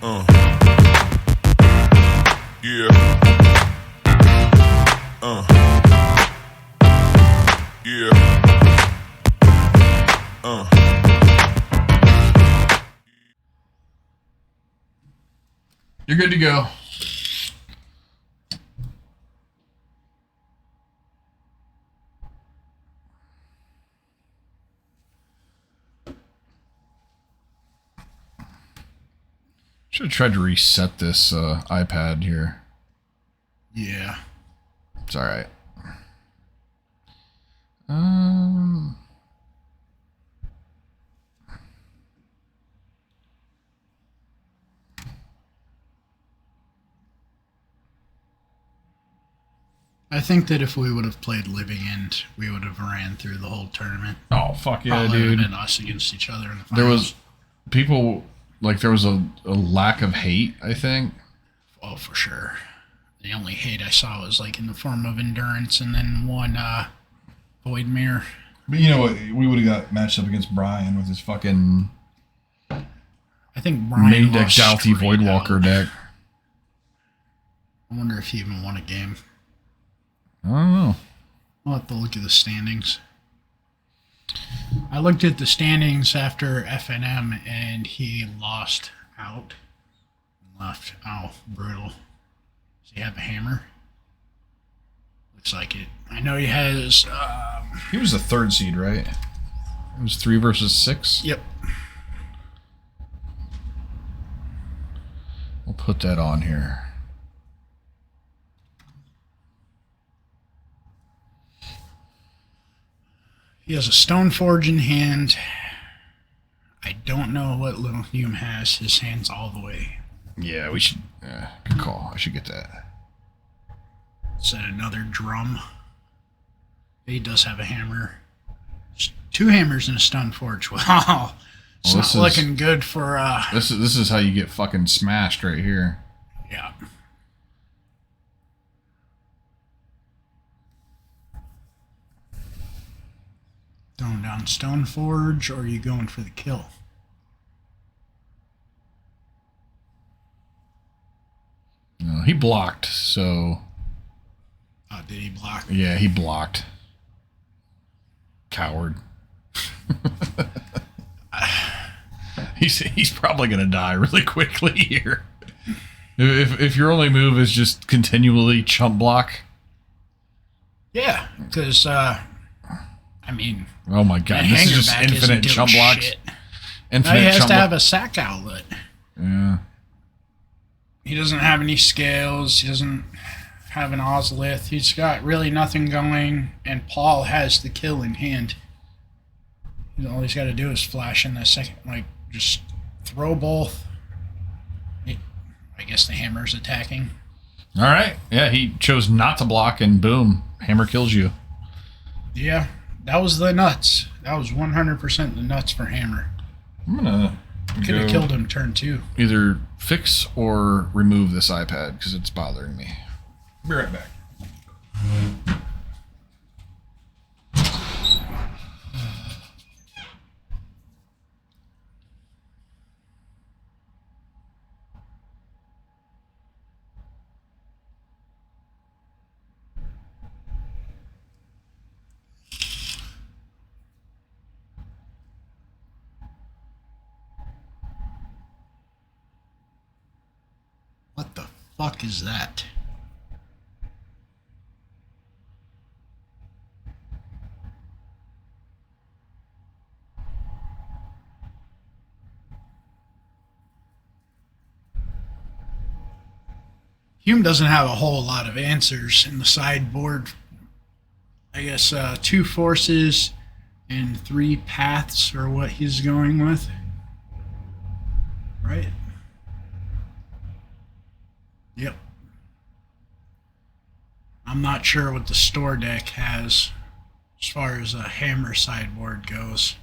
Yeah. Yeah. You're good to go. Should have tried to reset this iPad here. Yeah. It's all right. I think that if we would have played Living End, we would have ran through the whole tournament. Oh, fuck yeah, Probably would dude. have been us against each other in the finals. There was people, like, there was a lack of hate, I think. Oh, for sure. The only hate I saw was, like, in the form of endurance and then one Void Mirror. But you know what? We would have got matched up against Brian with his fucking I think Brian main deck lost Doughty straight Voidwalker out. deck. I wonder if he even won a game. I don't know. I'll have to look at the standings. I looked at the standings after FNM and he lost out. Left. Oh, brutal. Does he have a hammer? Looks like it. I know he has. He was the third seed, right? It was 3 versus 6. Yep. We'll put that on here. He has a Stoneforge in hand. I don't know what Little Hume has. His hand's all the way. Yeah, we should. Good call. I should get that. Is that another drum? He does have a hammer. 2 hammers and a Stoneforge. Wow. It's Well, not looking good for. This is how you get fucking smashed right here. Yeah. Throwing down Stoneforge, or are you going for the kill? No, he blocked, so. Oh, did he block? Yeah, he blocked. Coward. He's probably gonna die really quickly here. If your only move is just continually chump block. Yeah, because I mean, Oh my god, this is just infinite chump blocks. Shit. Infinite Now he has chump to have block. a sack outlet. Yeah. He doesn't have any scales. He doesn't have an Ozlith. He's got really nothing going, and Paul has the kill in hand. All he's got to do is flash in the second, like, just throw both. I guess the hammer's attacking. All right. Yeah, he chose not to block, and boom, hammer kills you. Yeah, that was the nuts. That was 100% the nuts for hammer. I'm gonna Could have killed him turn 2. either fix or remove this iPad because it's bothering me. Be right back. What the fuck is that? Hume doesn't have a whole lot of answers in the sideboard. I guess 2 forces and 3 paths are what he's going with. Right? Yep. I'm not sure what the store deck has as far as a hammer sideboard goes.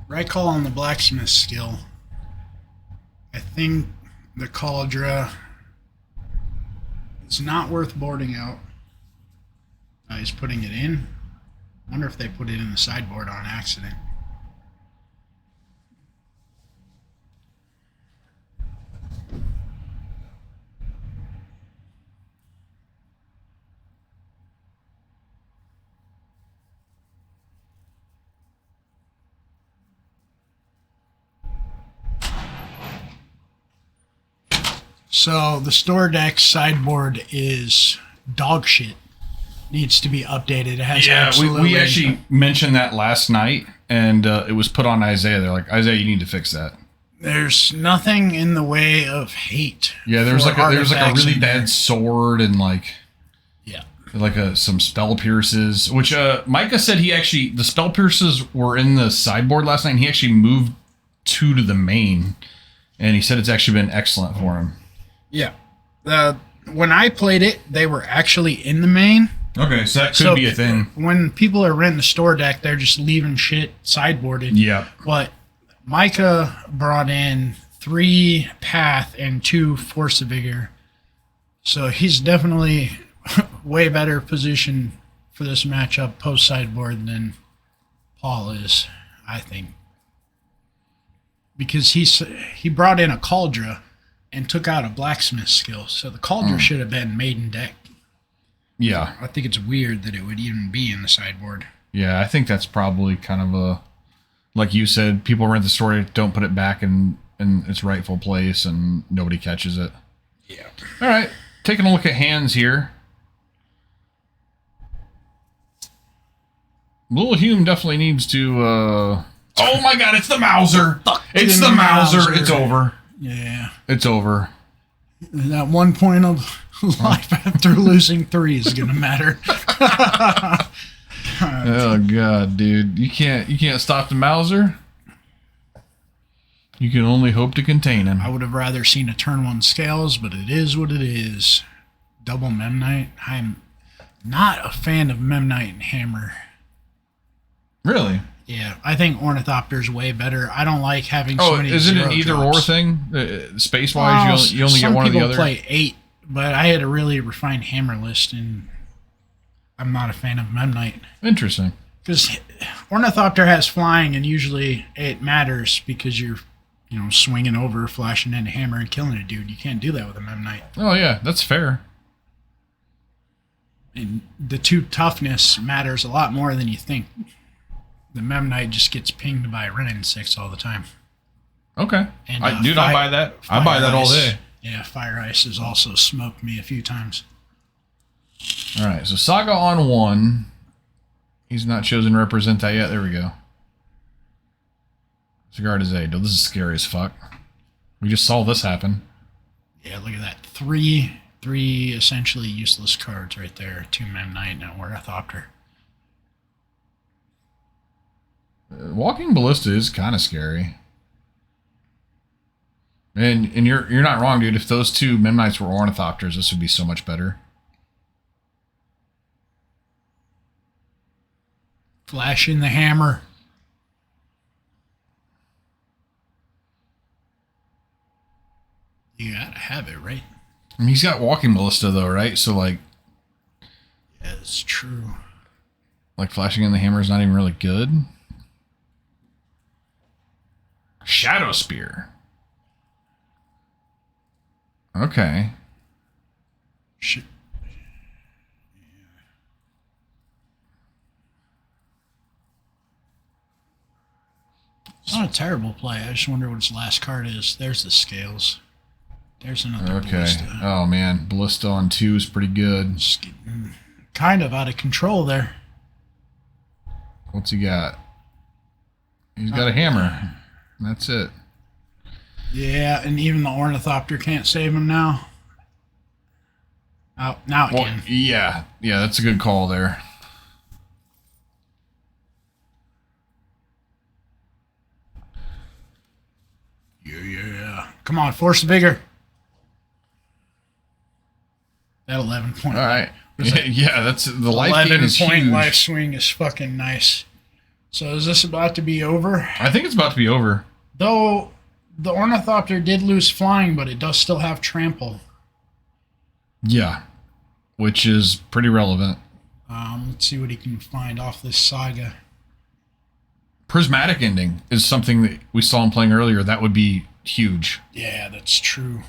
Right call on the blacksmith skill. I think the cauldron is not worth boarding out. He's putting it in. Wonder if they put it in the sideboard on accident. So the store deck sideboard is dog shit. Needs to be updated. It has we actually mentioned that last night, and it was put on Isaiah. They're like, Isaiah, you need to fix that. There's nothing in the way of hate. Yeah, there's like a really in bad there. sword and Yeah. some spell pierces. Which Micah said the spell pierces were in the sideboard last night, and he actually moved 2 to the main, and he said it's actually been excellent for him. Yeah. When I played it, they were actually in the main. Okay, so that could be a thing. When people are renting the store deck, they're just leaving shit sideboarded. Yeah. But Micah brought in 3 Path and 2 Force of Vigor. So he's definitely way better position for this matchup post sideboard than Paul is, I think. Because he brought in a cauldron and took out a blacksmith skill. So the cauldron should have been maiden deck. Yeah. I think it's weird that it would even be in the sideboard. Yeah, I think that's probably kind of a, like you said, people rent the story, don't put it back in its rightful place, and nobody catches it. Yeah. All right, taking a look at hands here. Little Hume definitely needs to... Oh my god, it's the Mauser! It's the Mauser! It's over. Yeah. It's over. That 1 point of life after losing 3 is going to matter. Oh god, dude. You can't stop the Mauser. You can only hope to contain him. I would have rather seen a turn 1 scales, but it is what it is. Double Memnite. I'm not a fan of Memnite and Hammer. Really? Yeah, I think Ornithopter's way better. I don't like having so many is it an zero either-or drops. thing? Space-wise, you only get one or the other? Some people play 8, but I had a really refined Hammer list, and I'm not a fan of Memnite. Interesting. Because Ornithopter has flying, and usually it matters because you're, swinging over, flashing into Hammer, and killing a dude. You can't do that with a Memnite. Oh, yeah, that's fair. And the 2 toughness matters a lot more than you think. The Memnite just gets pinged by Renin 6 all the time. Okay. And, I buy that. I buy that all day. Yeah, Fire Ice has also smoked me a few times. All right, so Saga on 1. He's not chosen to represent that yet. There we go. Cigar de Zay. This is scary as fuck. We just saw this happen. Yeah, look at that. 3 essentially useless cards right there. 2 Memnite and an Ornithopter. Walking Ballista is kind of scary. And you're not wrong, dude. If those 2 Memnites were Ornithopters, this would be so much better. Flash in the Hammer. You gotta have it, right? I mean, he's got Walking Ballista, though, right? So, Yeah, it's true. flashing in the hammer is not even really good. Shadow Spear. Okay. Shit. It's not a terrible play. I just wonder what his last card is. There's the scales. There's another Okay. Ballista. Oh, man. Ballista on 2 is pretty good. It's getting kind of out of control there. What's he got? He's got a hammer. That's it. Yeah, and even the Ornithopter can't save him now. Oh, now it Well, can. yeah. Yeah, that's a good call there. Yeah. Come on, force bigger. That 11 point. All right. Yeah, that's the life gain 11 is point huge. life swing is fucking nice. So is this about to be over? I think it's about to be over. Though the Ornithopter did lose flying, but it does still have trample. Yeah, which is pretty relevant. Let's see what he can find off this saga. Prismatic ending is something that we saw him playing earlier. That would be huge. Yeah, that's true.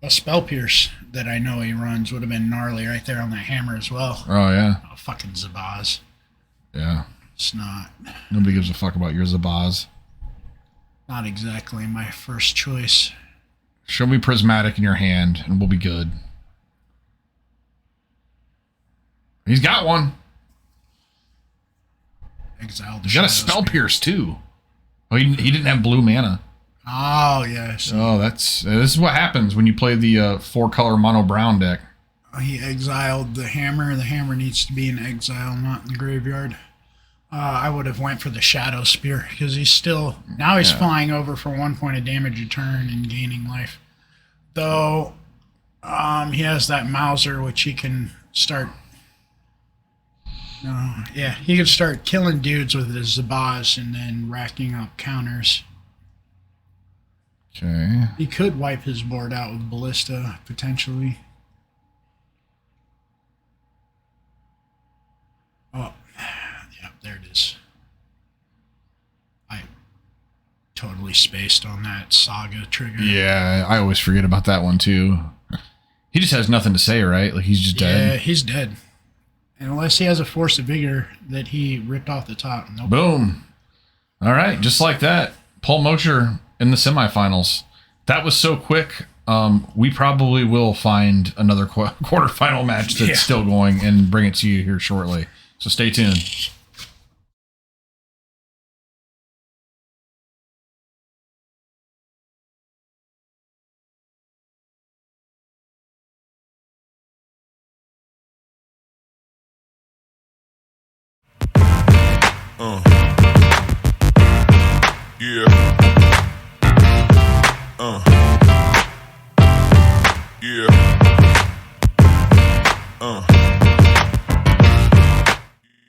A Spell Pierce that I know he runs would have been gnarly right there on that hammer as well. Oh, yeah. Oh, fucking Zabaz. Yeah. It's not Nobody gives a fuck about your Zabaz. not exactly my first choice. Show me Prismatic in your hand, and we'll be good. He's got one. Exile the He's got a Shadow Spell Spear. Pierce, too. Oh, he didn't have blue mana. Oh, yes. Oh, this is what happens when you play the 4-color mono brown deck. He exiled the hammer. The hammer needs to be in exile, not in the graveyard. I would have went for the Shadow Spear because he's flying over for 1 point of damage a turn and gaining life. Though he has that Mauser, which he can start. He can start killing dudes with his Zabaz and then racking up counters. Okay. He could wipe his board out with Ballista potentially. Oh, yeah, there it is. I totally spaced on that Saga trigger. Yeah, I always forget about that one, too. He just has nothing to say, right? Like, he's just dead. Yeah, he's dead. And unless he has a Force of Vigor that he ripped off the top. Nope. Boom. All right, just like that. Paul Mosher in the semifinals. That was so quick. We probably will find another quarterfinal match that's still going and bring it to you here shortly. So stay tuned. Yeah.